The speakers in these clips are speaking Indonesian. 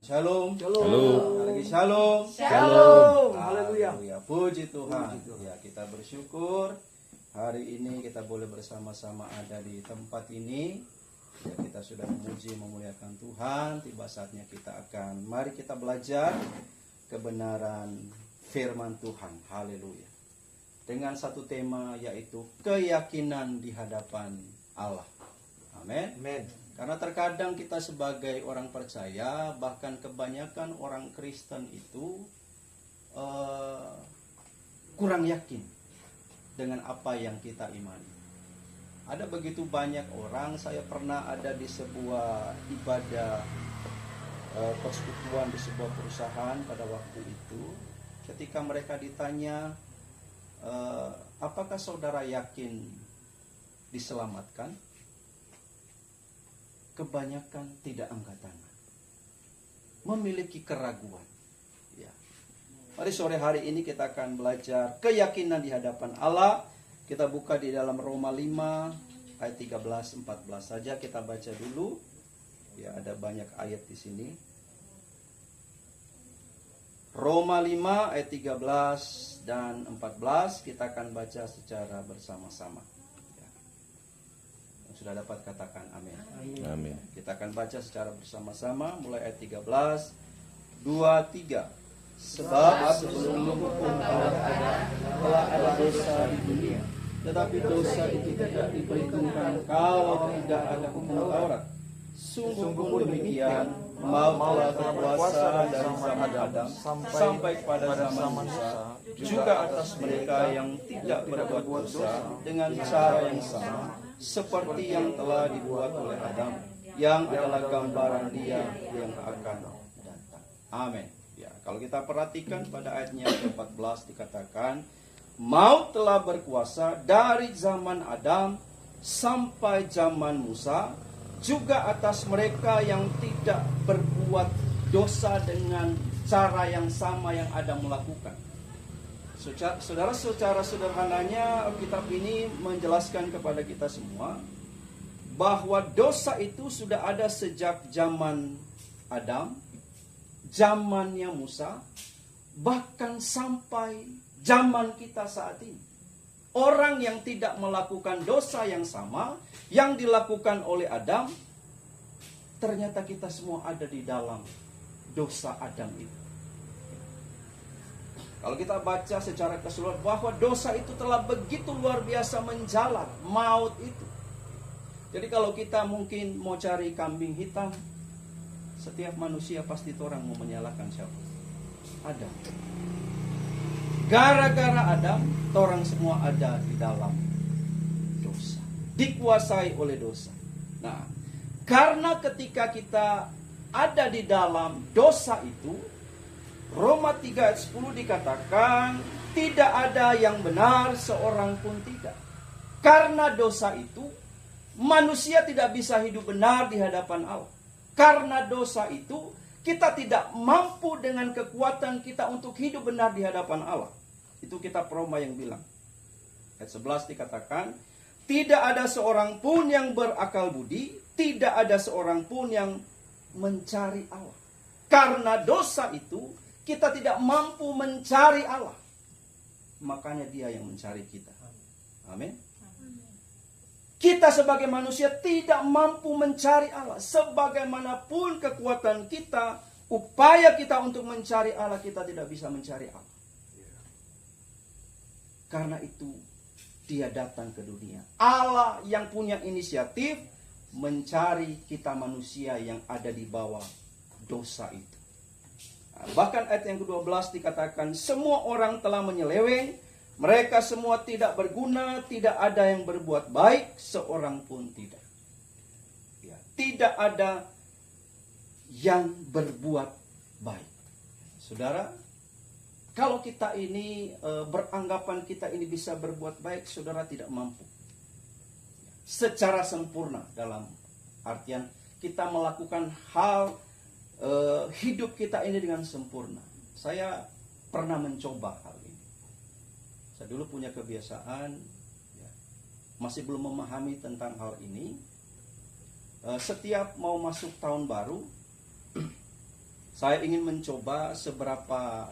Shalom. Shalom. Halo. Lagi shalom. Shalom. Haleluya. Haleluya. Puji Tuhan. Ya, kita bersyukur hari ini kita boleh bersama-sama ada di tempat ini. Ya, kita sudah memuji memuliakan Tuhan. Tiba saatnya mari kita belajar kebenaran firman Tuhan. Haleluya. Dengan satu tema yaitu keyakinan di hadapan Allah. Amin. Amin. Karena terkadang kita sebagai orang percaya, bahkan kebanyakan orang Kristen itu kurang yakin dengan apa yang kita imani. Ada begitu banyak orang, saya pernah ada di sebuah ibadah persekutuan di sebuah perusahaan pada waktu itu. Ketika mereka ditanya, apakah saudara yakin diselamatkan? Kebanyakan tidak angkat tangan, memiliki keraguan. Ya. Mari sore hari ini kita akan belajar keyakinan di hadapan Allah. Kita buka di dalam Roma 5 ayat 13-14 saja kita baca dulu. Ya, ada banyak ayat di sini. Roma 5 ayat 13 dan 14 kita akan baca secara bersama-sama. Sudah dapat katakan amin. Amin. Kita akan baca secara bersama-sama mulai ayat 13, 2, 3. Sebab sebelum hukum Taurat ada, telah ada dosa di dunia. Tetapi dosa itu tidak diperhitungkan kalau tidak ada hukum Taurat. Sungguh demikian, maut telah berkuasa dari zaman Adam sampai pada zaman Musa, juga atas mereka yang tidak berbuat dosa dengan cara yang sama, seperti yang telah dibuat oleh Adam, yang adalah gambaran Dia yang akan datang. Amin. Ya, kalau kita perhatikan pada ayatnya ke-14 dikatakan, maut telah berkuasa dari zaman Adam sampai zaman Musa, juga atas mereka yang tidak berbuat dosa dengan cara yang sama yang Adam melakukan. Saudara, secara sederhananya kitab ini menjelaskan kepada kita semua bahwa dosa itu sudah ada sejak zaman Adam, zamannya Musa, bahkan sampai zaman kita saat ini. Orang yang tidak melakukan dosa yang sama yang dilakukan oleh Adam, ternyata kita semua ada di dalam dosa Adam itu. Kalau kita baca secara keseluruhan bahwa dosa itu telah begitu luar biasa menjalar, maut itu. Jadi kalau kita mungkin mau cari kambing hitam, setiap manusia pasti orang mau menyalahkan siapa? Adam. Gara-gara Adam, orang semua ada di dalam dosa, dikuasai oleh dosa. Nah, karena ketika kita ada di dalam dosa itu, Roma 3 ayat 10 dikatakan, tidak ada yang benar seorang pun tidak. Karena dosa itu, manusia tidak bisa hidup benar di hadapan Allah. Karena dosa itu, kita tidak mampu dengan kekuatan kita untuk hidup benar di hadapan Allah. Itu kitab Roma yang bilang. Ayat 11 dikatakan, tidak ada seorang pun yang berakal budi, tidak ada seorang pun yang mencari Allah. Karena dosa itu, kita tidak mampu mencari Allah. Makanya Dia yang mencari kita. Amin. Kita sebagai manusia tidak mampu mencari Allah. Sebagaimanapun kekuatan kita, upaya kita untuk mencari Allah, kita tidak bisa mencari Allah. Karena itu Dia datang ke dunia. Allah yang punya inisiatif mencari kita manusia yang ada di bawah dosa itu. Bahkan ayat yang ke-12 dikatakan, semua orang telah menyeleweng, mereka semua tidak berguna, tidak ada yang berbuat baik, seorang pun tidak. Ya, tidak ada yang berbuat baik. Saudara, kalau kita ini beranggapan kita ini bisa berbuat baik, saudara tidak mampu. Secara sempurna, dalam artian kita melakukan hal hidup kita ini dengan sempurna. Saya pernah mencoba hal ini. Saya dulu punya kebiasaan, ya, masih belum memahami tentang hal ini. Setiap mau masuk tahun baru, Saya ingin mencoba seberapa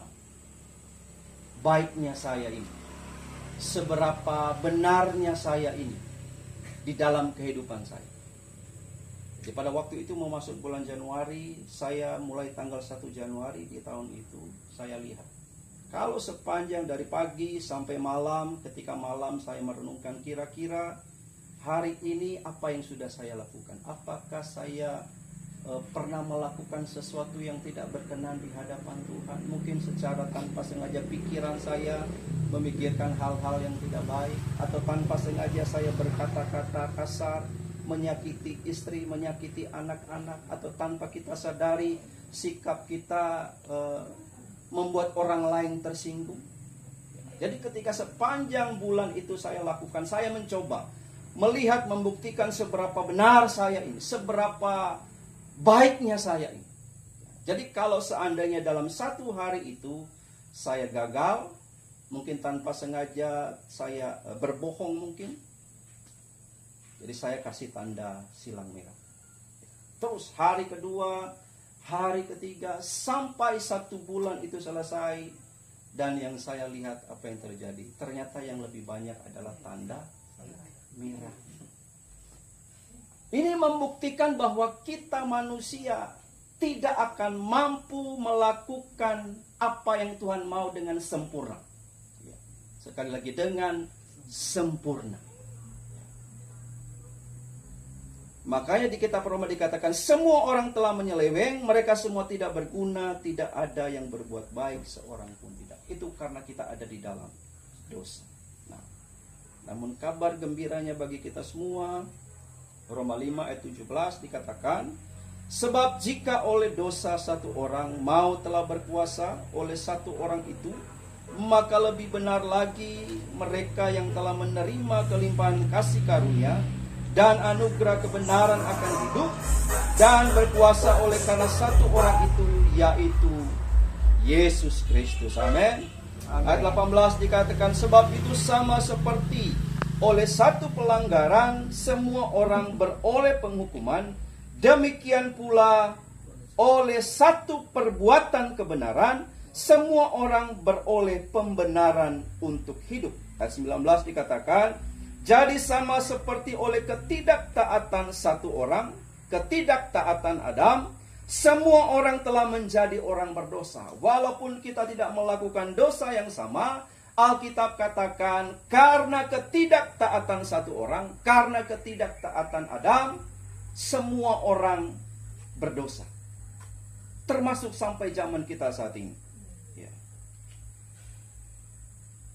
baiknya saya ini, seberapa benarnya saya ini di dalam kehidupan saya. Jadi pada waktu itu memasuki bulan Januari, saya mulai tanggal 1 Januari di tahun itu, saya lihat kalau sepanjang dari pagi sampai malam, ketika malam saya merenungkan kira-kira hari ini apa yang sudah saya lakukan. Apakah saya pernah melakukan sesuatu yang tidak berkenan di hadapan Tuhan? Mungkin secara tanpa sengaja pikiran saya memikirkan hal-hal yang tidak baik, atau tanpa sengaja saya berkata-kata kasar, menyakiti istri, menyakiti anak-anak, atau tanpa kita sadari sikap kita membuat orang lain tersinggung. Jadi ketika sepanjang bulan itu saya lakukan, saya mencoba melihat, membuktikan seberapa benar saya ini, seberapa baiknya saya ini. Jadi kalau seandainya dalam satu hari itu saya gagal, mungkin tanpa sengaja saya berbohong mungkin, jadi saya kasih tanda silang merah. Terus hari kedua, hari ketiga, sampai 1 bulan itu selesai. Dan yang saya lihat apa yang terjadi, ternyata yang lebih banyak adalah tanda merah. Ini membuktikan bahwa kita manusia tidak akan mampu melakukan apa yang Tuhan mau dengan sempurna. Sekali lagi, dengan sempurna. Makanya di kitab Roma dikatakan semua orang telah menyeleweng, mereka semua tidak berguna, tidak ada yang berbuat baik seorang pun tidak. Itu karena kita ada di dalam dosa. Nah, namun kabar gembiranya bagi kita semua, Roma 5 ayat 17 dikatakan, sebab jika oleh dosa satu orang maut telah berkuasa oleh satu orang itu, maka lebih benar lagi mereka yang telah menerima kelimpahan kasih karunia dan anugerah kebenaran akan hidup dan berkuasa oleh karena satu orang itu, yaitu Yesus Kristus. Amin. Ayat 18 dikatakan, sebab itu sama seperti oleh satu pelanggaran semua orang beroleh penghukuman, demikian pula oleh satu perbuatan kebenaran semua orang beroleh pembenaran untuk hidup. Ayat 19 dikatakan, jadi sama seperti oleh ketidaktaatan satu orang, ketidaktaatan Adam, semua orang telah menjadi orang berdosa. Walaupun kita tidak melakukan dosa yang sama, Alkitab katakan karena ketidaktaatan satu orang, karena ketidaktaatan Adam, semua orang berdosa. Termasuk sampai zaman kita saat ini. Ya.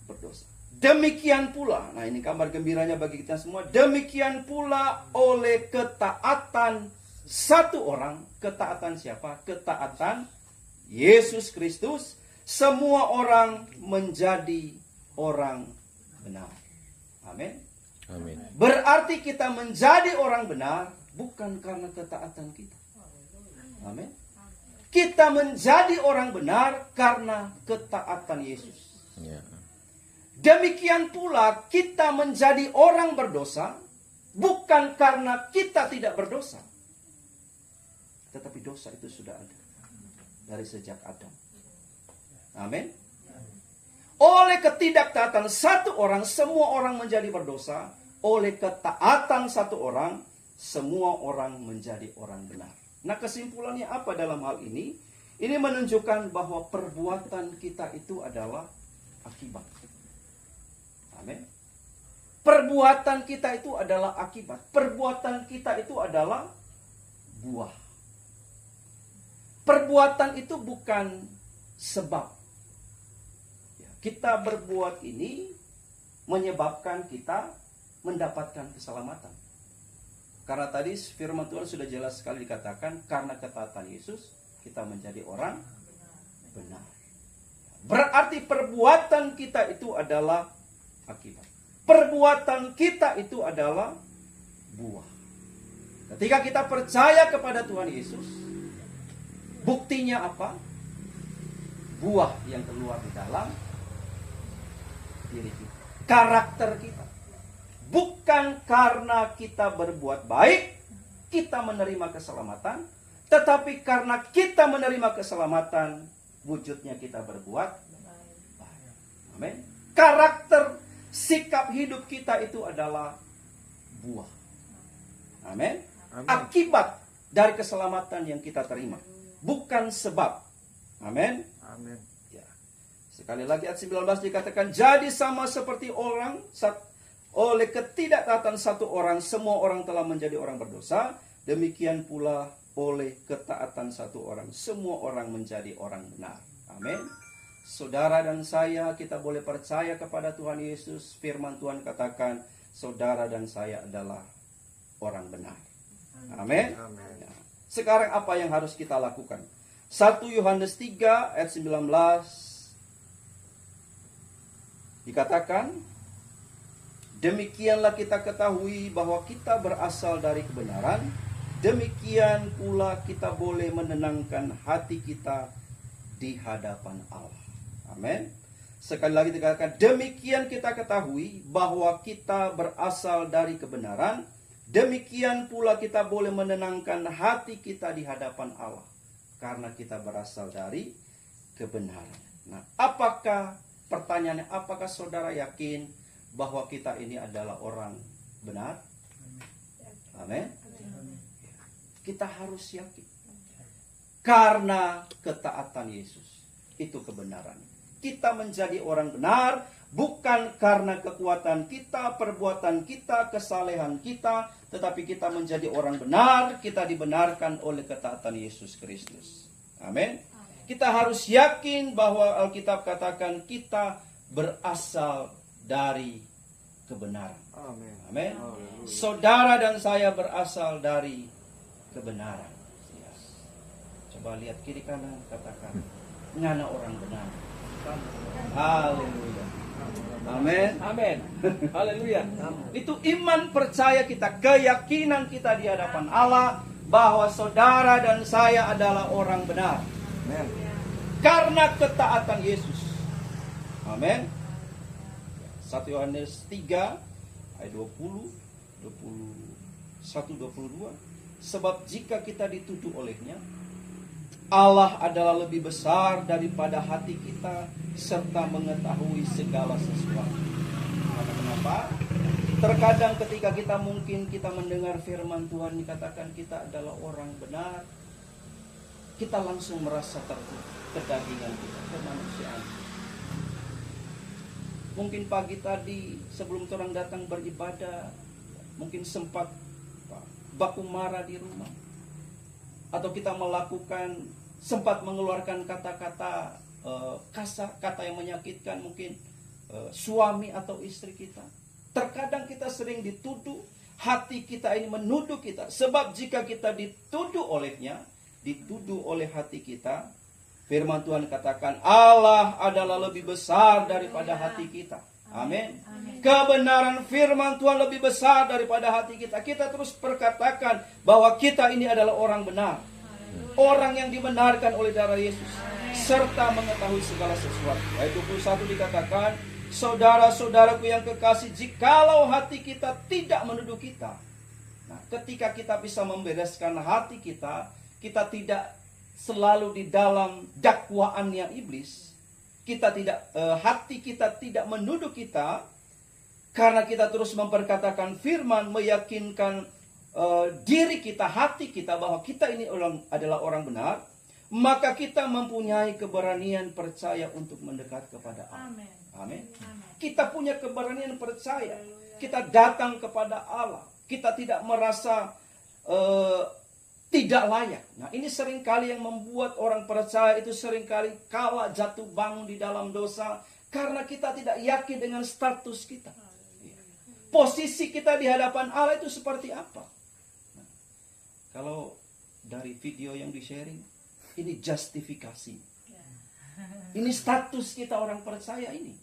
Berdosa. Demikian pula, nah ini kabar gembiranya bagi kita semua, demikian pula oleh ketaatan satu orang. Ketaatan siapa? Ketaatan Yesus Kristus, semua orang menjadi orang benar. Amin. Amin. Berarti kita menjadi orang benar bukan karena ketaatan kita. Amin. Kita menjadi orang benar karena ketaatan Yesus. Ya. Demikian pula kita menjadi orang berdosa bukan karena kita tidak berdosa, tetapi dosa itu sudah ada dari sejak Adam. Amin. Oleh ketidaktaatan satu orang, semua orang menjadi berdosa. Oleh ketaatan satu orang, semua orang menjadi orang benar. Nah, kesimpulannya apa dalam hal ini? Ini menunjukkan bahwa perbuatan kita itu adalah akibat. Amin. Perbuatan kita itu adalah akibat. Perbuatan kita itu adalah buah. Perbuatan itu bukan sebab. Kita berbuat ini menyebabkan kita mendapatkan keselamatan. Karena tadi firman Tuhan sudah jelas sekali dikatakan, karena ketaatan Yesus kita menjadi orang benar. Berarti perbuatan kita itu adalah akibat. Perbuatan kita itu adalah buah. Ketika kita percaya kepada Tuhan Yesus, buktinya apa? Buah yang keluar di dalam diri kita. Karakter kita. Bukan karena kita berbuat baik, kita menerima keselamatan. Tetapi karena kita menerima keselamatan, wujudnya kita berbuat baik. Amin. Karakter, sikap hidup kita itu adalah buah. Amin. Akibat dari keselamatan yang kita terima, bukan sebab. Amin. Amin. Ya. Sekali lagi ayat 19 dikatakan, jadi sama seperti orang, oleh ketidaktaatan satu orang, semua orang telah menjadi orang berdosa. Demikian pula oleh ketaatan satu orang, semua orang menjadi orang benar. Amin. Saudara dan saya, kita boleh percaya kepada Tuhan Yesus. Firman Tuhan katakan, saudara dan saya adalah orang benar. Amin. Ya. Sekarang apa yang harus kita lakukan? 1 Yohanes 3 ayat 19 dikatakan, demikianlah kita ketahui bahwa kita berasal dari kebenaran, demikian pula kita boleh menenangkan hati kita di hadapan Allah. Amin. Sekali lagi dikatakan, demikian kita ketahui bahwa kita berasal dari kebenaran, demikian pula kita boleh menenangkan hati kita di hadapan Allah, karena kita berasal dari kebenaran. Nah, pertanyaannya, apakah saudara yakin bahwa kita ini adalah orang benar? Amin. Kita harus yakin. Karena ketaatan Yesus, itu kebenaran. Kita menjadi orang benar bukan karena kekuatan kita, perbuatan kita, kesalehan kita, tetapi kita menjadi orang benar, kita dibenarkan oleh ketaatan Yesus Kristus. Amin. Kita harus yakin bahwa Alkitab katakan kita berasal dari kebenaran. Amin. Saudara dan saya berasal dari kebenaran. Coba lihat kiri kanan, katakan, ngana orang benar. Haleluya. Amin. Amin. Haleluya. Itu iman percaya kita, keyakinan kita di hadapan Allah bahwa saudara dan saya adalah orang benar. Amin. Karena ketaatan Yesus. Amin. 1 Yohanes 3 ayat 20, 21, 22. Sebab jika kita dituduh olehnya, Allah adalah lebih besar daripada hati kita serta mengetahui segala sesuatu. Kenapa? Terkadang ketika kita mendengar firman Tuhan dikatakan kita adalah orang benar, kita langsung merasa tertutup kedagingan kita, kemanusiaan. Mungkin pagi tadi sebelum orang datang beribadah, mungkin sempat baku marah di rumah. Atau kita sempat mengeluarkan kata-kata kasar, kata yang menyakitkan mungkin suami atau istri kita. Terkadang kita sering dituduh, hati kita ini menuduh kita. Sebab jika kita dituduh olehnya, dituduh oleh hati kita, firman Tuhan katakan Allah adalah lebih besar daripada hati kita. Amin. Kebenaran firman Tuhan lebih besar daripada hati kita. Kita terus perkatakan bahwa kita ini adalah orang benar. Orang yang dibenarkan oleh darah Yesus. Serta mengetahui segala sesuatu. Ayat 21 dikatakan, saudara-saudaraku yang kekasih, jikalau hati kita tidak menuduh kita. Nah, ketika kita bisa membereskan hati kita, kita tidak selalu di dalam dakwaannya iblis. Hati kita tidak menuduh kita, karena kita terus memperkatakan firman, meyakinkan diri kita, hati kita bahwa kita ini adalah orang benar, maka kita mempunyai keberanian percaya untuk mendekat kepada Allah. Amin. Kita punya keberanian percaya. Kita datang kepada Allah. Kita tidak merasa tidak layak. Nah, ini seringkali yang membuat orang percaya itu seringkali kalah, jatuh bangun di dalam dosa, karena kita tidak yakin dengan status kita. Posisi kita di hadapan Allah itu seperti apa? Nah, kalau dari video yang di-sharing, ini justifikasi. Ini status kita orang percaya ini.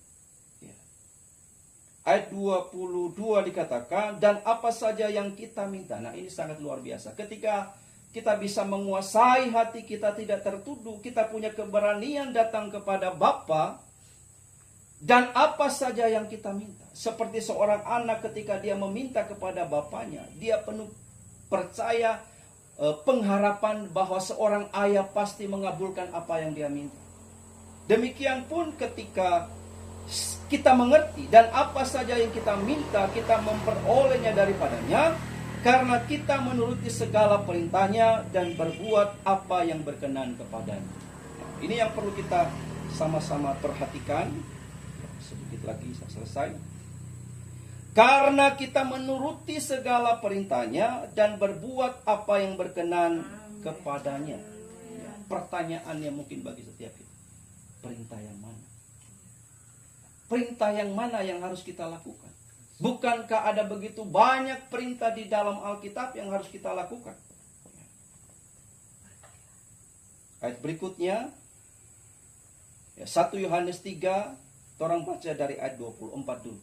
Ayat 22 dikatakan, dan apa saja yang kita minta. Nah, ini sangat luar biasa. Ketika kita bisa menguasai hati kita, tidak tertuduh, kita punya keberanian datang kepada Bapa, dan apa saja yang kita minta. Seperti seorang anak ketika dia meminta kepada bapaknya, dia penuh percaya, pengharapan bahwa seorang ayah pasti mengabulkan apa yang dia minta. Demikian pun ketika kita mengerti dan apa saja yang kita minta, kita memperolehnya daripadanya, karena kita menuruti segala perintahnya dan berbuat apa yang berkenan kepadanya. Ini yang perlu kita sama-sama perhatikan. Sedikit lagi saya selesai. Karena kita menuruti segala perintahnya dan berbuat apa yang berkenan kepadanya. Pertanyaannya mungkin bagi setiap kita, perintah yang mana? Perintah yang mana yang harus kita lakukan? Bukankah ada begitu banyak perintah di dalam Alkitab yang harus kita lakukan? Ayat berikutnya, 1 Yohanes 3, orang baca dari ayat 24 dulu.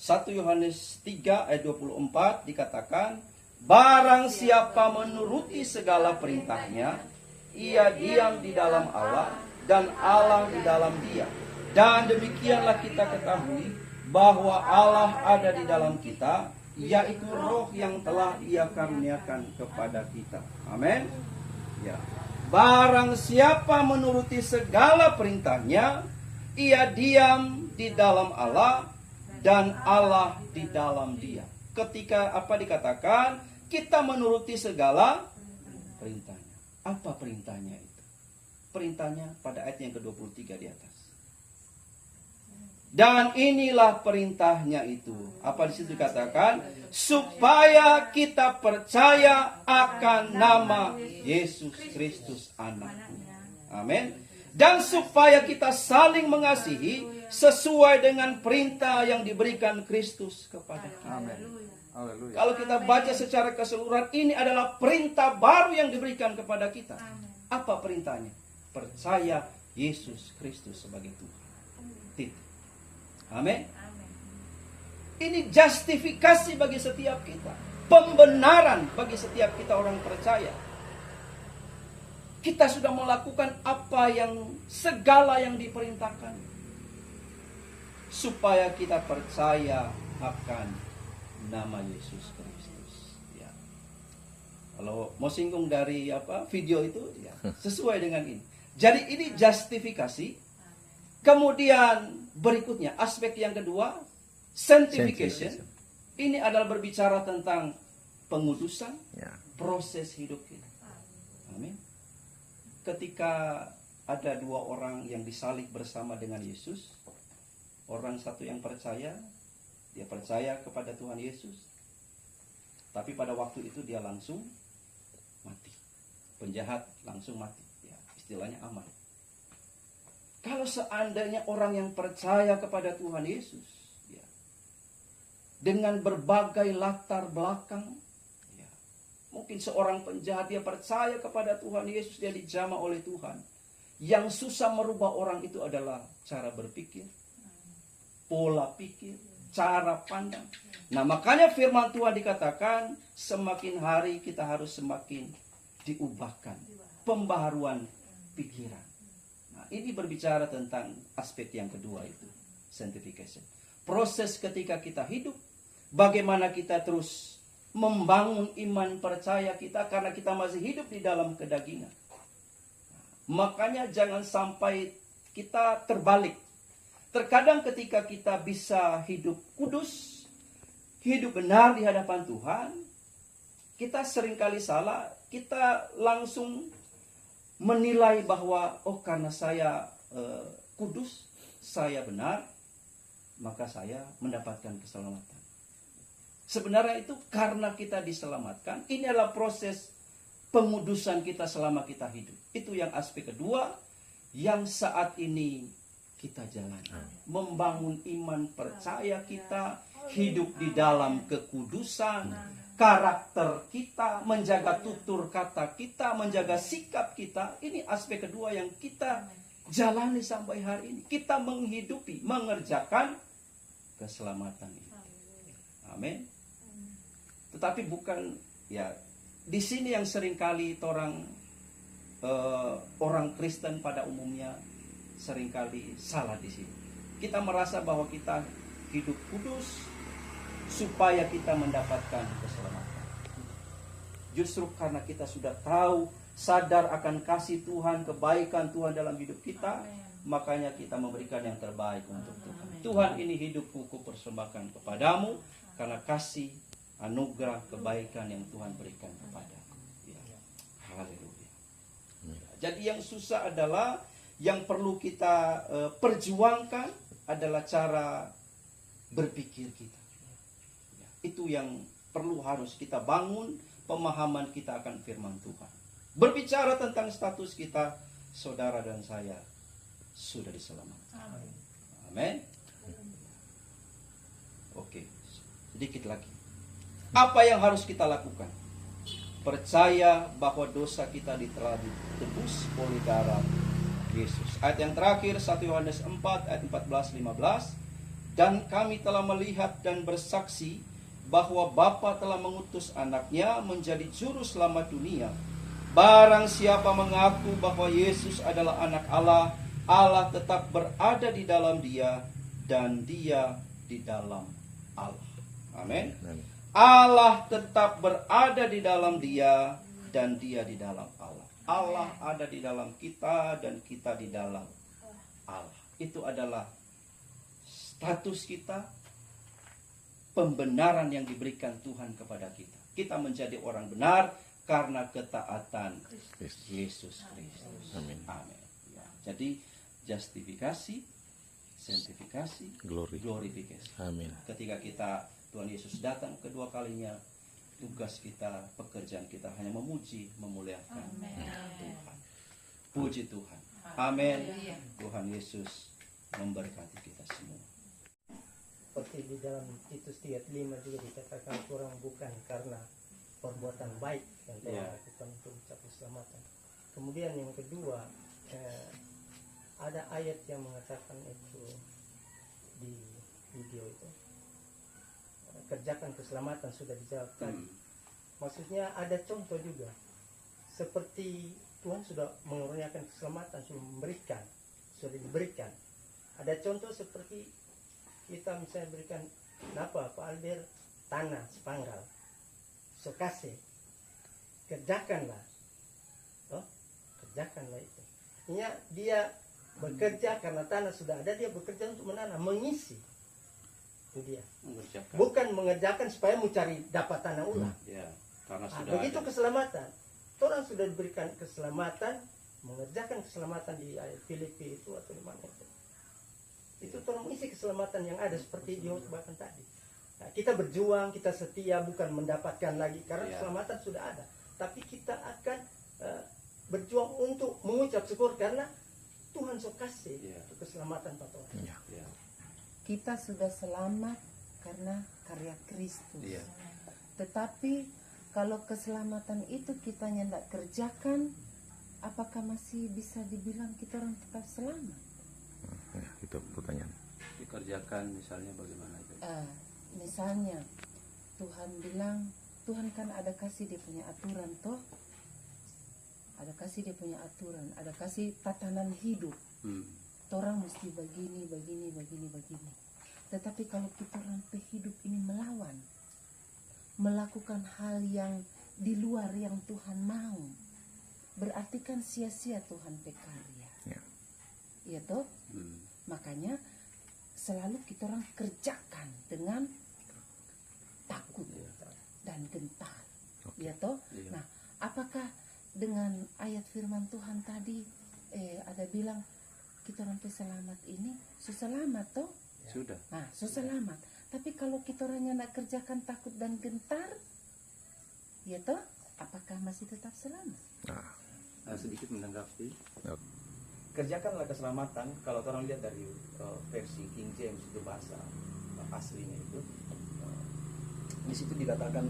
1 Yohanes 3 ayat 24 dikatakan, barang siapa menuruti segala perintahnya, ia diam di dalam Allah dan Allah di dalam dia. Dan demikianlah kita ketahui bahwa Allah ada di dalam kita, yaitu roh yang telah Ia karuniakan kepada kita. Amin. Ya. Barang siapa menuruti segala perintahnya, ia diam di dalam Allah dan Allah di dalam dia. Ketika apa dikatakan? Kita menuruti segala perintahnya. Apa perintahnya itu? Perintahnya pada ayat yang ke-23 di atas. Dan inilah perintahnya itu. Apa di situ dikatakan? Supaya kita percaya akan nama Yesus Kristus anaknya. Amin. Dan supaya kita saling mengasihi sesuai dengan perintah yang diberikan Kristus kepada kita. Amin. Haleluya. Kalau kita baca secara keseluruhan, ini adalah perintah baru yang diberikan kepada kita. Apa perintahnya? Percaya Yesus Kristus sebagai Tuhan. Titik. Amin. Ini justifikasi bagi setiap kita. Pembenaran bagi setiap kita orang percaya. Kita sudah melakukan apa yang segala yang diperintahkan. Supaya kita percaya akan nama Yesus Kristus. Ya. Kalau mau singgung dari video itu, ya, sesuai dengan ini. Jadi ini justifikasi. Kemudian berikutnya aspek yang kedua, sanctification. Ini adalah berbicara tentang pengudusan, proses hidup kita. Amin. Ketika ada dua orang yang disalib bersama dengan Yesus, orang satu yang percaya, dia percaya kepada Tuhan Yesus, tapi pada waktu itu dia langsung mati. Penjahat langsung mati, ya, istilahnya aman. Kalau seandainya orang yang percaya kepada Tuhan Yesus, ya, dengan berbagai latar belakang, ya, mungkin seorang penjahat dia percaya kepada Tuhan Yesus, dia dijamah oleh Tuhan. Yang susah merubah orang itu adalah cara berpikir, pola pikir, cara pandang. Nah, makanya firman Tuhan dikatakan semakin hari kita harus semakin diubahkan, pembaharuan pikiran. Nah, ini berbicara tentang aspek yang kedua itu, sanctification. Proses ketika kita hidup, bagaimana kita terus membangun iman percaya kita karena kita masih hidup di dalam kedagingan. Makanya jangan sampai kita terbalik. Terkadang ketika kita bisa hidup kudus, hidup benar di hadapan Tuhan, kita seringkali salah, kita langsung menilai bahwa karena saya kudus, saya benar, maka saya mendapatkan keselamatan. Sebenarnya itu karena kita diselamatkan, ini adalah proses pengudusan kita selama kita hidup. Itu yang aspek kedua yang saat ini kita jalani. Membangun iman percaya kita, hidup di dalam kekudusan, karakter kita, menjaga tutur kata kita, menjaga sikap kita. Ini aspek kedua yang kita jalani sampai hari ini. Kita menghidupi, mengerjakan keselamatan ini. Amin. Tetapi bukan, ya, di sini yang seringkali orang Kristen pada umumnya seringkali salah di sini. Kita merasa bahwa kita hidup kudus supaya kita mendapatkan keselamatan. Justru karena kita sudah tahu, sadar akan kasih Tuhan, kebaikan Tuhan dalam hidup kita, makanya kita memberikan yang terbaik untuk Tuhan. Tuhan, ini hidupku kupersembahkan kepadamu karena kasih, anugerah, kebaikan yang Tuhan berikan kepadaku. Ya. Haleluya. Jadi yang susah adalah, yang perlu kita perjuangkan adalah cara berpikir kita. Ya. Itu yang perlu harus kita bangun, pemahaman kita akan firman Tuhan. Berbicara tentang status kita, saudara dan saya sudah diselamatkan. Amin. Oke, sedikit lagi. Apa yang harus kita lakukan? Percaya bahwa dosa kita telah ditebus oleh darah Yesus. Ayat yang terakhir 1 Yohanes 4 ayat 14-15. Dan kami telah melihat dan bersaksi bahwa Bapa telah mengutus anaknya menjadi juru selamat dunia. Barang siapa mengaku bahwa Yesus adalah anak Allah, Allah tetap berada di dalam dia dan dia di dalam Allah. Amin. Allah tetap berada di dalam dia dan dia di dalam Allah. Allah ada di dalam kita dan kita di dalam Allah. Itu adalah status kita, pembenaran yang diberikan Tuhan kepada kita. Kita menjadi orang benar karena ketaatan Yesus Kristus. Amin. Ya, jadi justifikasi, sanctifikasi, glorifikasi. Amin. Ketika kita Tuhan Yesus datang kedua kalinya, tugas kita, pekerjaan kita hanya memuji, memuliakan Tuhan. Puji Tuhan. Amin. Tuhan Yesus memberkati kita semua. Seperti di dalam Titus 3:5 juga dikatakan, kurang bukan karena perbuatan baik yang telah lakukan untuk mencapai keselamatan. Kemudian yang kedua, ada ayat yang mengatakan itu di video itu, kerjakan keselamatan sudah dijawabkan. Maksudnya ada contoh juga, seperti Tuhan sudah mengurniakan keselamatan, sudah diberikan. Ada contoh seperti kita misalnya berikan Pak Albert tanah sepanggal, so kasih, kerjakanlah itu. Dia bekerja karena tanah sudah ada, dia bekerja untuk menanam, mengisi. Itu dia. Bukan mengerjakan supaya mencari dapat tanah ulang. Karena sudah begitu ada. Keselamatan, orang sudah diberikan keselamatan, mengerjakan keselamatan di Filipi itu atau di mana itu tolong isi keselamatan yang ada seperti dihotbahkan tadi. Nah, kita berjuang, kita setia, bukan mendapatkan lagi karena keselamatan sudah ada, tapi kita akan berjuang untuk mengucap syukur karena Tuhan so kasih keselamatan pada orang. Kita sudah selamat karena karya Kristus. Tetapi kalau keselamatan itu kita tidak kerjakan, apakah masih bisa dibilang kita orang tetap selamat? Itu pertanyaan. Dikerjakan misalnya bagaimana itu? Misalnya Tuhan bilang, Tuhan kan ada kasih dia punya aturan toh, ada kasih dia punya aturan, ada kasih tatanan hidup. Orang mesti begini. Tetapi kalau kita orang hidup ini melakukan hal yang di luar yang Tuhan mau, berarti kan sia-sia Tuhan berkarya. Iya toh? Makanya selalu kita orang kerjakan dengan takut dan gentar. Iya toh? Nah, apakah dengan ayat firman Tuhan tadi ada bilang kita orang selamat ini selamat toh? Sudah. Nah, selamat. Tapi kalau kita orangnya nak kerjakan takut dan gentar, ya toh, apakah masih tetap selamat? Sedikit menanggapi. Kerjakanlah keselamatan. Kalau orang lihat dari versi King James itu bahasa aslinya itu, di situ dikatakan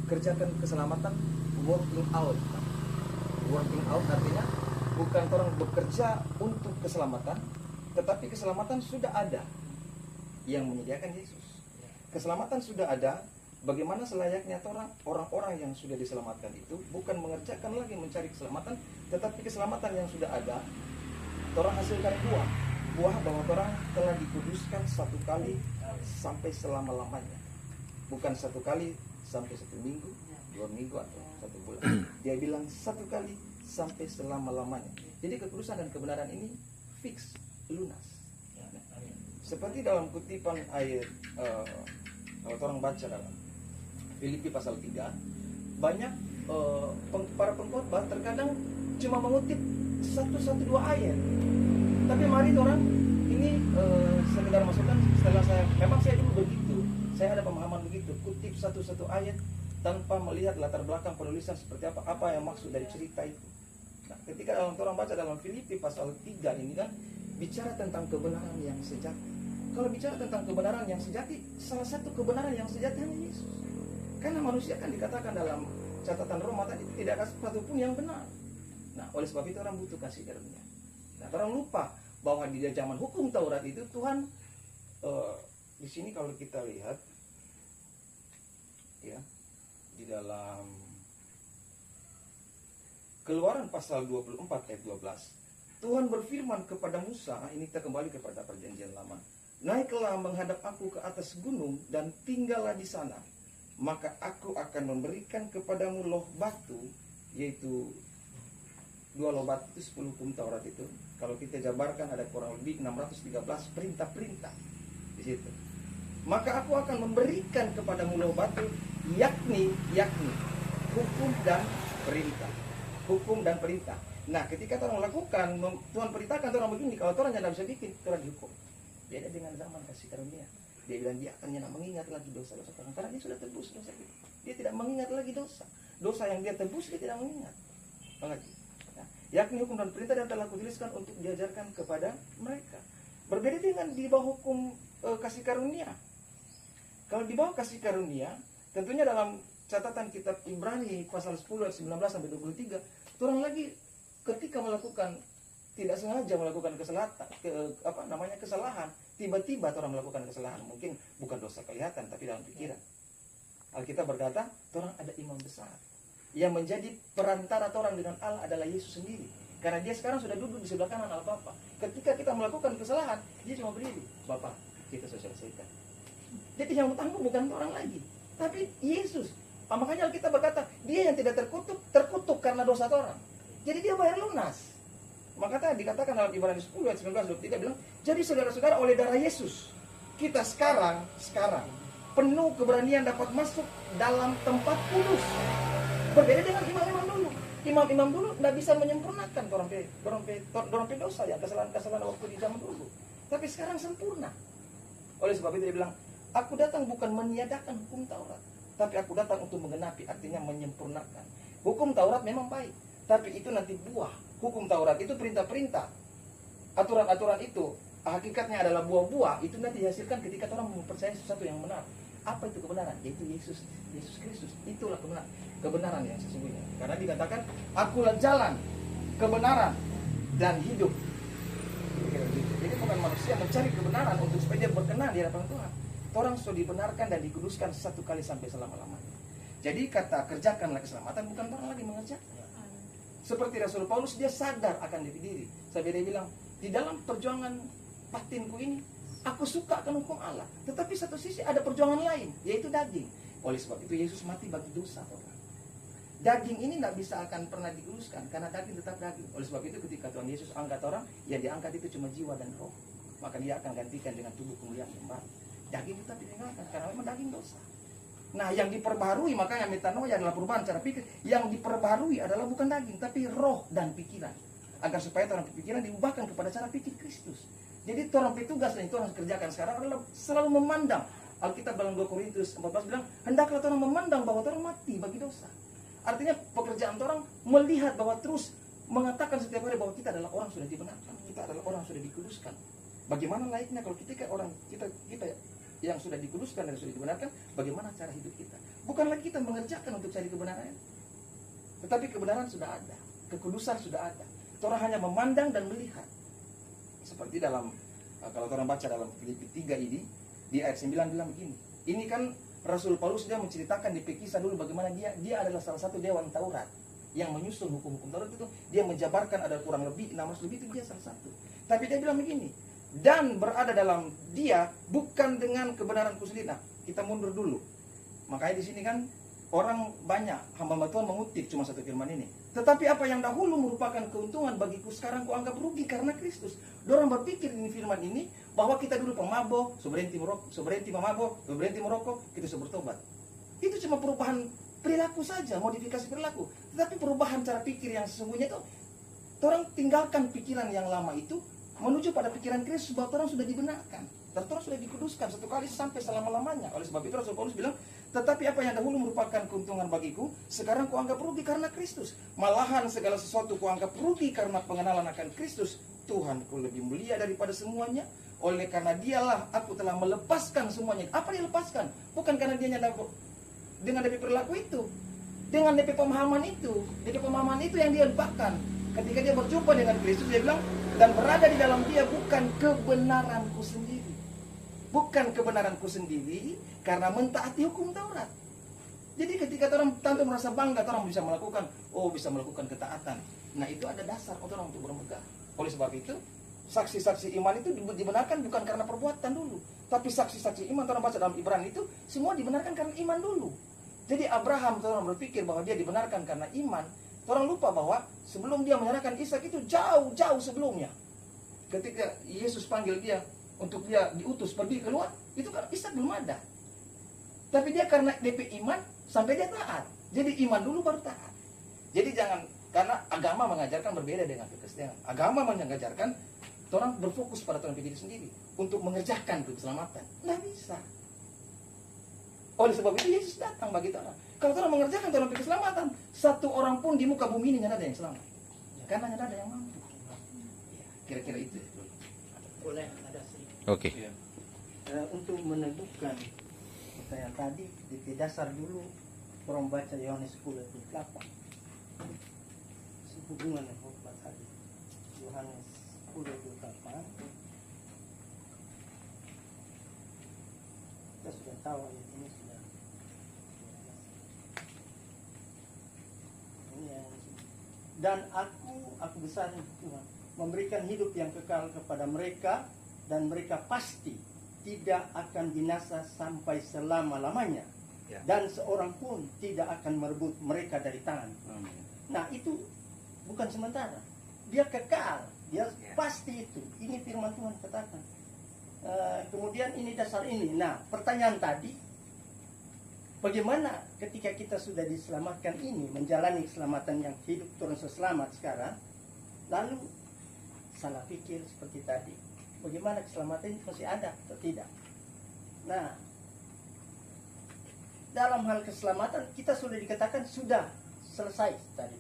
kerjakan keselamatan, working out. Working out artinya bukan orang bekerja untuk keselamatan, tetapi keselamatan sudah ada yang menyediakan Yesus. Keselamatan sudah ada. Bagaimana selayaknya orang-orang yang sudah diselamatkan itu bukan mengerjakan lagi mencari keselamatan, tetapi keselamatan yang sudah ada, orang hasilkan buah bahwa orang telah dikuduskan satu kali sampai selama-lamanya, bukan satu kali sampai 1 minggu, 2 minggu atau 1 bulan. Dia bilang 1 kali sampai selama-lamanya. Jadi kekudusan dan kebenaran ini fix, lunas. Seperti dalam kutipan ayat kalau orang baca dalam Filipi pasal 3, banyak para pengkhotbah terkadang cuma mengutip 1-2 ayat. Tapi mari orang ini sekedar masukan setelah memang saya dulu begitu. Saya ada pemahaman begitu, kutip 1 ayat tanpa melihat latar belakang penulisan seperti apa yang maksud dari cerita itu. Nah, ketika orang baca dalam Filipi pasal 3 ini kan bicara tentang kebenaran yang sejati. Kalau bicara tentang kebenaran yang sejati, salah satu kebenaran yang sejati hanya Yesus. Karena manusia kan dikatakan dalam catatan Roma tadi tidak ada satupun yang benar. Nah, oleh sebab itu orang butuh kasih karunia. Nah, orang lupa bahwa di zaman hukum Taurat itu Tuhan di sini kalau kita lihat ya di dalam Keluaran pasal 24 ayat 12, Tuhan berfirman kepada Musa, ini kita kembali kepada perjanjian lama, naiklah menghadap aku ke atas gunung dan tinggallah di sana, maka aku akan memberikan kepadamu loh batu, yaitu 2 loh batu itu 10 hukum Taurat itu. Kalau kita jabarkan ada kurang lebih 613 perintah-perintah di situ. Maka aku akan memberikan kepadamu loh batu, yakni hukum dan perintah. Hukum dan perintah. Nah, ketika orang melakukan, Tuhan perintahkan orang begini, kalau orang tidak bisa bikin, orang dihukum. Beda dengan zaman kasih karunia. Dia bilang dia akan tidak mengingat lagi dosa-dosa orang, karena dia sudah tebus dosa itu. Dia tidak mengingat lagi dosa. Dosa yang dia tebus dia tidak mengingat lagi. Nah, yakni hukum dan perintah yang telah kutuliskan untuk diajarkan kepada mereka. Berbeda dengan di bawah hukum kasih karunia. Kalau di bawah kasih karunia, tentunya dalam catatan kitab Ibrani pasal 10 ayat 19 sampai 23, orang lagi ketika melakukan tidak sengaja melakukan kesalahan, tiba-tiba orang melakukan kesalahan, mungkin bukan dosa kelihatan tapi dalam pikiran. Alkitab berkata, orang ada imam besar yang menjadi perantara orang dengan Allah adalah Yesus sendiri. Karena dia sekarang sudah duduk di sebelah kanan Allah Bapa. Ketika kita melakukan kesalahan, dia cuma berdiri, Bapak, kita selesaikan. Jadi yang bertanggung bukan orang lagi, tapi Yesus. Makanya Alkitab berkata, dia yang tidak terkutuk karena dosa orang. Jadi dia bayar lunas. Maka dikatakan dalam Ibrani 10 ayat 19-23 bilang, jadi saudara-saudara oleh darah Yesus, kita sekarang penuh keberanian dapat masuk dalam tempat kudus. Berbeda dengan imam-imam dulu. Imam-imam dulu tidak bisa menyempurnakan dorong dosa ya, kesalahan-kesalahan waktu di zaman dulu. Tapi sekarang sempurna. Oleh sebab itu dia bilang, aku datang bukan meniadakan hukum Taurat, tapi aku datang untuk menggenapi, artinya menyempurnakan. Hukum Taurat memang baik, tapi itu nanti buah. Hukum Taurat itu perintah-perintah. Aturan-aturan itu hakikatnya adalah buah-buah. Itu nanti dihasilkan ketika orang mempercayai sesuatu yang benar. Apa itu kebenaran? Yaitu Yesus Kristus. Itulah kebenaran yang sesungguhnya. Karena dikatakan, akulah jalan, kebenaran, dan hidup. Jadi bukan manusia mencari kebenaran untuk supaya dia berkenan di hadapan Tuhan. Orang sudah dibenarkan dan dikuduskan 1 kali sampai selama-lamanya. Jadi kata kerjakanlah keselamatan bukan orang lagi mengerjakan. Seperti Rasul Paulus, dia sadar akan diri. Sampai dia bilang, di dalam perjuangan batinku ini, aku suka akan hukum Allah. Tetapi satu sisi ada perjuangan lain, yaitu daging. Oleh sebab itu Yesus mati bagi dosa orang. Daging ini tidak bisa akan pernah dikuduskan, karena daging tetap daging. Oleh sebab itu ketika Tuhan Yesus angkat orang, yang diangkat itu cuma jiwa dan roh. Maka dia akan gantikan dengan tubuh kemuliaan yang baru. Daging tetap ditinggalkan, karena memang daging dosa. Nah, yang diperbarui, makanya metanoia adalah perubahan cara pikir. Yang diperbarui adalah bukan daging, tapi roh dan pikiran. Agar supaya orang pikiran diubahkan kepada cara pikir Kristus. Jadi orang petugas yang orang kerjakan sekarang adalah selalu memandang. Alkitab dalam 2 Korintus 14 bilang, hendaklah orang memandang bahwa orang mati bagi dosa. Artinya pekerjaan orang melihat bahwa terus mengatakan setiap hari bahwa kita adalah orang sudah dibenarkan, kita adalah orang sudah dikuduskan. Bagaimana laiknya kalau kita yang sudah dikuduskan dan sudah dibenarkan, bagaimana cara hidup kita? Bukan lagi kita mengerjakan untuk cari kebenaran, tetapi kebenaran sudah ada, kekudusan sudah ada. Orang hanya memandang dan melihat. Seperti dalam, kalau orang baca dalam Filipi 3 ini, di ayat 9 bilang begini. Ini kan Rasul Paulus dia menceritakan di kisah dulu bagaimana dia adalah salah satu dewan Taurat yang menyusun hukum-hukum Taurat itu. Dia menjabarkan ada kurang lebih 600 lebih, itu dia salah satu. Tapi dia bilang begini, dan berada dalam dia bukan dengan kebenaranku sendiri. Nah, kita mundur dulu. Makanya di sini kan orang banyak, hamba Tuhan mengutip cuma satu firman ini. Tetapi apa yang dahulu merupakan keuntungan bagiku, sekarang kuanggap rugi karena Kristus. Dorang berpikir ini firman ini, bahwa kita dulu pemabok, berhenti merokok, kita sudah bertobat. Itu cuma perubahan perilaku saja, modifikasi perilaku. Tetapi perubahan cara pikir yang sesungguhnya itu, orang tinggalkan pikiran yang lama itu, menuju pada pikiran Kristus, bahwa orang sudah dibenarkan. Dan orang sudah dikuduskan satu kali sampai selama-lamanya. Oleh sebab itu Rasul Paulus bilang, tetapi apa yang dahulu merupakan keuntungan bagiku, sekarang kuanggap rugi karena Kristus. Malahan segala sesuatu kuanggap rugi karena pengenalan akan Kristus. Tuhanku lebih mulia daripada semuanya. Oleh karena dialah aku telah melepaskan semuanya. Apa dia lepaskan? Bukan karena dia nyadar dengan DP perilaku itu, dengan DP pemahaman itu. DP pemahaman itu yang dia lupakan. Ketika dia berjumpa dengan Kristus, dia bilang, dan berada di dalam dia bukan kebenaranku sendiri. Bukan kebenaranku sendiri, karena mentaati hukum Taurat. Jadi ketika orang tentu merasa bangga, orang bisa melakukan ketaatan. Nah itu ada dasar orang untuk bermegah. Oleh sebab itu, saksi-saksi iman itu dibenarkan bukan karena perbuatan dulu, tapi saksi-saksi iman orang baca dalam Ibrani itu semua dibenarkan karena iman dulu. Jadi Abraham orang berpikir bahwa dia dibenarkan karena iman. Orang lupa bahwa sebelum dia menyerahkan Ishak itu jauh-jauh sebelumnya. Ketika Yesus panggil dia untuk dia diutus pergi keluar, itu kan Ishak belum ada. Tapi dia karena DP iman sampai dia taat. Jadi iman dulu baru taat. Jadi jangan, karena agama mengajarkan berbeda dengan kekristenan. Agama mengajarkan orang berfokus pada Tuhan diri sendiri untuk mengerjakan keselamatan. Nggak bisa. Oleh sebab itu Yesus datang bagi orang. Kalau orang mengerjakan Tuhan keselamatan, satu orang pun di muka bumi ini nggak ada yang selamat. Karena nggak ada yang mampu. Kira-kira itu. Boleh ada sedikit. Oke. Untuk meneguhkan pertanyaan tadi, di dasar dulu orang baca Yohanes 10:8. Hubungan yang khotbah tadi. Yohanes 10:8. Kita sudah tahu ayat ini sudah. Ini yang dan aku besar Tuhan, memberikan hidup yang kekal kepada mereka, dan mereka pasti tidak akan binasa sampai selama-lamanya, Ya. dan seorang pun tidak akan merebut mereka dari tangan. Nah itu bukan sementara, dia kekal, dia pasti itu. Ini firman Tuhan katakan. Kemudian ini dasar ini. Nah pertanyaan tadi, bagaimana ketika kita sudah diselamatkan ini, menjalani keselamatan yang hidup turun selamat sekarang, lalu salah pikir seperti tadi, bagaimana keselamatan itu masih ada atau tidak? Nah, dalam hal keselamatan kita sudah dikatakan sudah selesai tadi,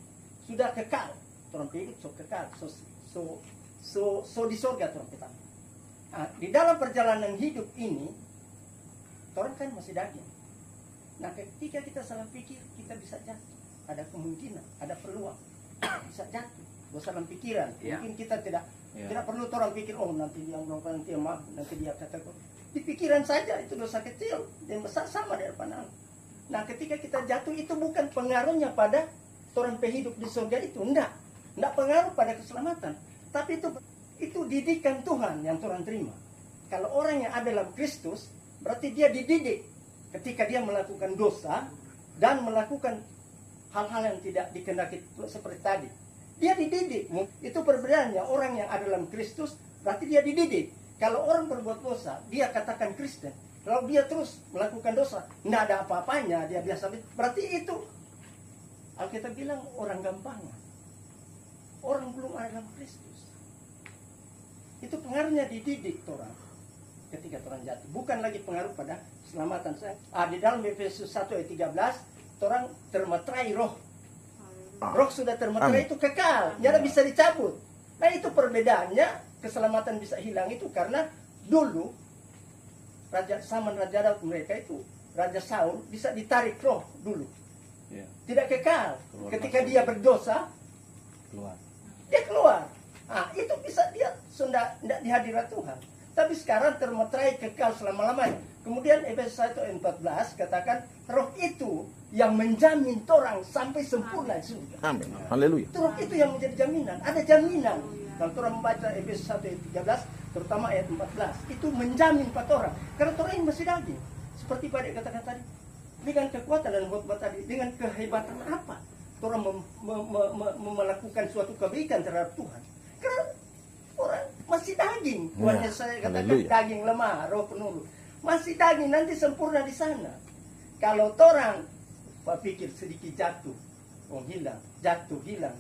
sudah kekal, orang hidup so kekal, so di surga orang kita. Nah, di dalam perjalanan hidup ini, orang kan masih daging. Nah, ketika kita salah pikir, kita bisa jatuh. Ada kemungkinan, ada peluang, bisa jatuh. Dosa dalam pikiran. Ya. Mungkin kita tidak Ya. perlu orang pikir, oh nanti dia melakukan, nanti dia maaf, nanti dia katakan. Di pikiran saja itu dosa kecil dan besar sama di hadapan Allah. Nah, ketika kita jatuh itu bukan pengaruhnya pada orang hidup di surga itu, enggak pengaruh pada keselamatan. Tapi itu didikan Tuhan yang Tuhan terima. Kalau orang yang ada dalam Kristus, berarti dia dididik ketika dia melakukan dosa dan melakukan hal-hal yang tidak dikehendaki seperti tadi. Dia dididik. Itu perbedaannya. Orang yang ada dalam Kristus berarti dia dididik. Kalau orang berbuat dosa, dia katakan Kristen. Kalau dia terus melakukan dosa, tidak ada apa-apanya, dia biasa. Berarti itu Alkitab bilang orang gampangan. Orang belum ada dalam Kristus. Itu pengaruhnya dididik orang ketika orang jatuh. Bukan lagi pengaruh pada keselamatan saya. Di dalam Efesus 1 ayat 13, orang termeterai roh. Roh sudah termeterai itu kekal, tidak bisa dicabut. Nah itu perbedaannya, keselamatan bisa hilang itu karena dulu Raja Daud mereka itu, Raja Saul bisa ditarik roh dulu. Ya. Tidak kekal. Keluar Ketika masuk. dia berdosa, Keluar. dia keluar. Itu bisa dia sudah tidak dihadirat Tuhan. Tapi sekarang termeterai kekal selama-lamanya. Kemudian Efesus 1 ayat 14 katakan roh itu yang menjamin orang sampai sempurna di surga. Amin. Haleluya. Roh itu yang menjadi jaminan. Ada jaminan. Kalau orang membaca Efesus 1 ayat 13, terutama ayat 14, itu menjamin pada orang. Karena orang ini masih daging. Seperti Pak Dek katakan tadi, dengan kekuatan dan khotbah tadi, dengan kehebatan apa orang melakukan suatu kebaikan terhadap Tuhan? Karena orang masih daging. Tuhan Ya, Yesus saya katakan haleluya. daging lemah, roh penuh. Masih daging, nanti sempurna di sana. Kalau orang berpikir sedikit jatuh, hilang, jatuh, hilang.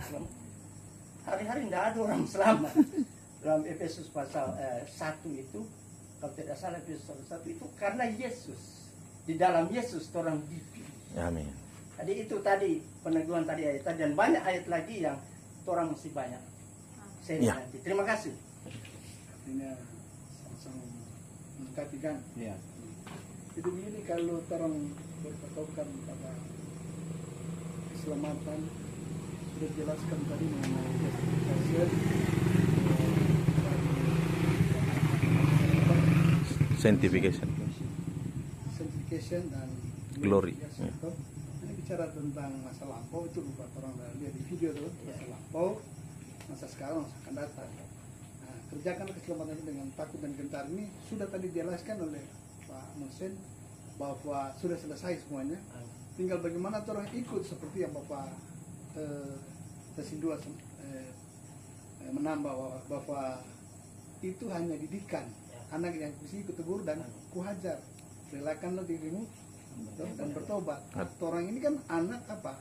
Hari-hari tidak ada orang selamat. Dalam Efesus pasal 1 itu, kalau tidak salah Efesus 1 itu karena Yesus. Di dalam Yesus orang dipilih. Amin. Jadi itu tadi peneguhan tadi ayat tadi, dan banyak ayat lagi yang orang masih banyak. Saya Ya. nanti. Terima kasih. Ini sama-sama melengkapi kan. Ya. Jadi begini, kalau orang berpatokan pada keselamatan, sudah jelaskan tadi mengenai justification, Sanctification. sanctification dan Glory. glorification. Ini bicara tentang masa lampau, itu lupa orang udah lihat di video tuh, masa lampau, masa sekarang, masa akan datang. Nah, kerjakan keselamatan itu dengan takut dan gentar. Ini sudah tadi dijelaskan oleh Pak Musen bahwa sudah selesai semuanya. Tinggal bagaimana orang ikut seperti yang Bapak Tesindua menambah bahwa itu hanya didikan. Anak yang mesti kutegur dan kuhajar. Relakanlah dirimu dan bertobat. Orang ini kan anak apa?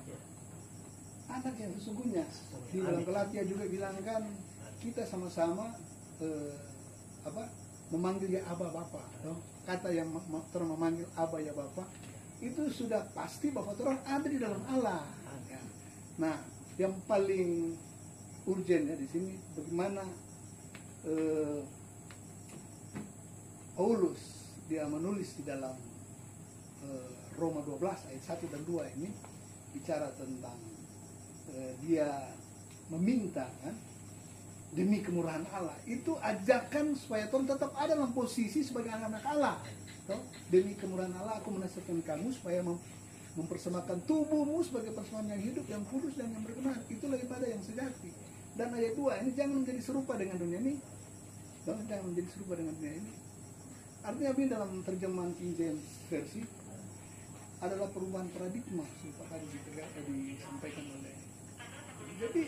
Anak yang sesungguhnya. Di dalam Galatia juga bilang kan kita sama-sama memanggil ya Aba Bapa. Kata yang orang memanggil Aba ya Bapa itu sudah pasti bahwa orang ada di dalam Allah. Ya. Nah, yang paling urgent ya di sini bagaimana Paulus dia menulis di dalam Roma 12 ayat 1 dan 2 ini bicara tentang dia meminta kan demi kemurahan Allah. Itu ajakan supaya Tuhan tetap ada dalam posisi sebagai anak-anak Allah. Toh, demi kemurahan Allah aku menasihatkan kamu supaya mempersembahkan tubuhmu sebagai persembahan yang hidup, yang kudus dan yang berkenan. Itulah ibadah yang sejati. Dan ayat 2 ini jangan menjadi serupa dengan dunia ini. Jangan menjadi serupa dengan dunia ini. Artinya ini dalam terjemahan King James versi adalah perubahan paradigma seperti tadi disampaikan oleh. Jadi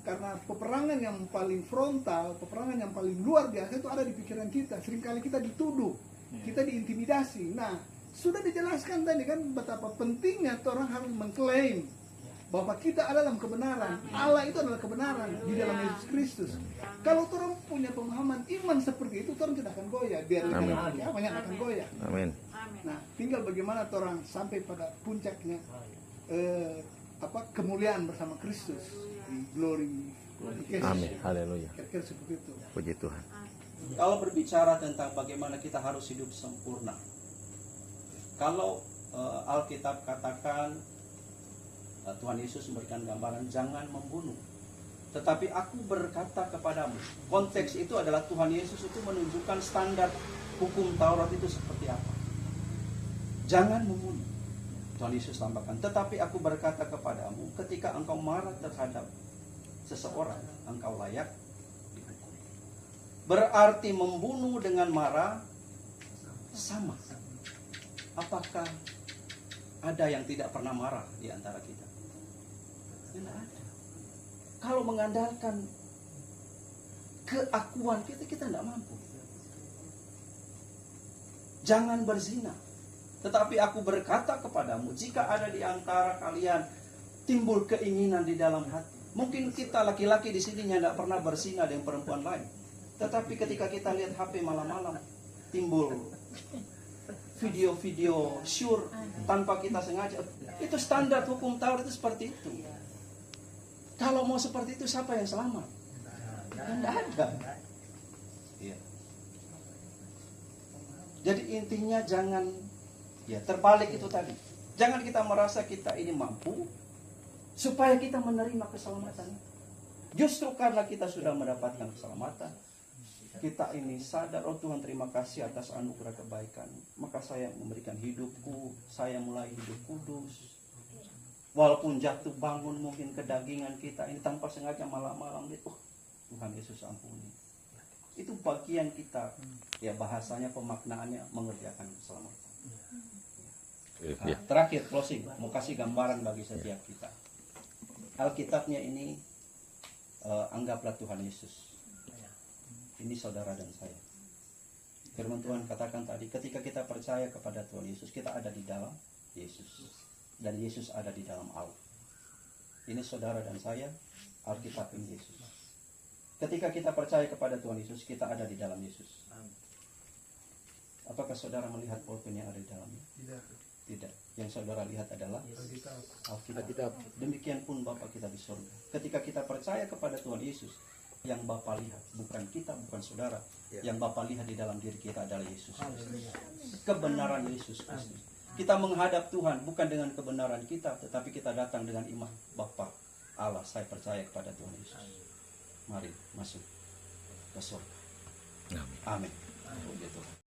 karena peperangan yang paling frontal, peperangan yang paling luar biasa itu ada di pikiran kita. Seringkali kita dituduh, kita diintimidasi. Nah, sudah dijelaskan tadi kan betapa pentingnya orang harus mengklaim bahwa kita adalah dalam kebenaran. Allah itu adalah kebenaran di dalam Yesus Kristus. Kalau orang punya pemahaman iman seperti itu, orang tidak akan goyah. Biar banyak akan goyah. Amin. Nah, tinggal bagaimana orang sampai pada puncaknya kemuliaan bersama Kristus di glory. Amin. Haleluya. Kira-kira seperti itu. Puji Tuhan. Kalau berbicara tentang bagaimana kita harus hidup sempurna, kalau Alkitab katakan Tuhan Yesus memberikan gambaran jangan membunuh, tetapi aku berkata kepadamu, konteks itu adalah Tuhan Yesus itu menunjukkan standar hukum Taurat itu seperti apa. Jangan membunuh. Tuhan Yesus tambahkan, tetapi aku berkata kepadamu, ketika engkau marah terhadap seseorang, engkau layak dihukum. Berarti membunuh dengan marah sama. Apakah ada yang tidak pernah marah di antara kita? Tidak ada. Kalau mengandalkan keakuan kita tidak mampu. Jangan berzina. Tetapi aku berkata kepadamu, jika ada di antara kalian timbul keinginan di dalam hati. Mungkin kita laki-laki di sini tidak pernah berzina dengan perempuan lain. Tetapi ketika kita lihat HP malam-malam, timbul video-video syur tanpa kita sengaja. Itu standar hukum Taurat itu seperti itu. Kalau mau seperti itu, siapa yang selamat? Tidak ada. Ya. Jadi intinya jangan terbalik itu tadi. Jangan kita merasa kita ini mampu supaya kita menerima keselamatan. Justru karena kita sudah mendapatkan keselamatan, kita ini sadar, oh Tuhan terima kasih atas anugerah kebaikan. Maka saya memberikan hidupku, saya mulai hidup kudus. Walaupun jatuh bangun mungkin kedagingan kita ini tanpa sengaja malam-malam, Tuhan Yesus ampuni. Itu bagian kita, bahasanya pemaknaannya mengerjakan keselamatan. Nah, Ya. terakhir closing, mau kasih gambaran bagi setiap kita. Alkitabnya ini anggaplah Tuhan Yesus. Ini saudara dan saya. Firman Tuhan katakan tadi, ketika kita percaya kepada Tuhan Yesus, kita ada di dalam Yesus. Dan Yesus ada di dalam Allah. Ini saudara dan saya, Alkitab ini Yesus. Ketika kita percaya kepada Tuhan Yesus, kita ada di dalam Yesus. Apakah saudara melihat pulpen yang ada di dalamnya? Tidak. Yang saudara lihat adalah Alkitab. Demikian pun Bapa kita di surga. Ketika kita percaya kepada Tuhan Yesus, yang Bapa lihat, bukan kita, bukan saudara. Yang Bapa lihat di dalam diri kita adalah Yesus Kristus. Kebenaran Yesus Kristus. Kita menghadap Tuhan bukan dengan kebenaran kita, tetapi kita datang dengan iman. Bapa Allah, saya percaya kepada Tuhan Yesus. Mari masuk ke surga. Amin. Puji Tuhan.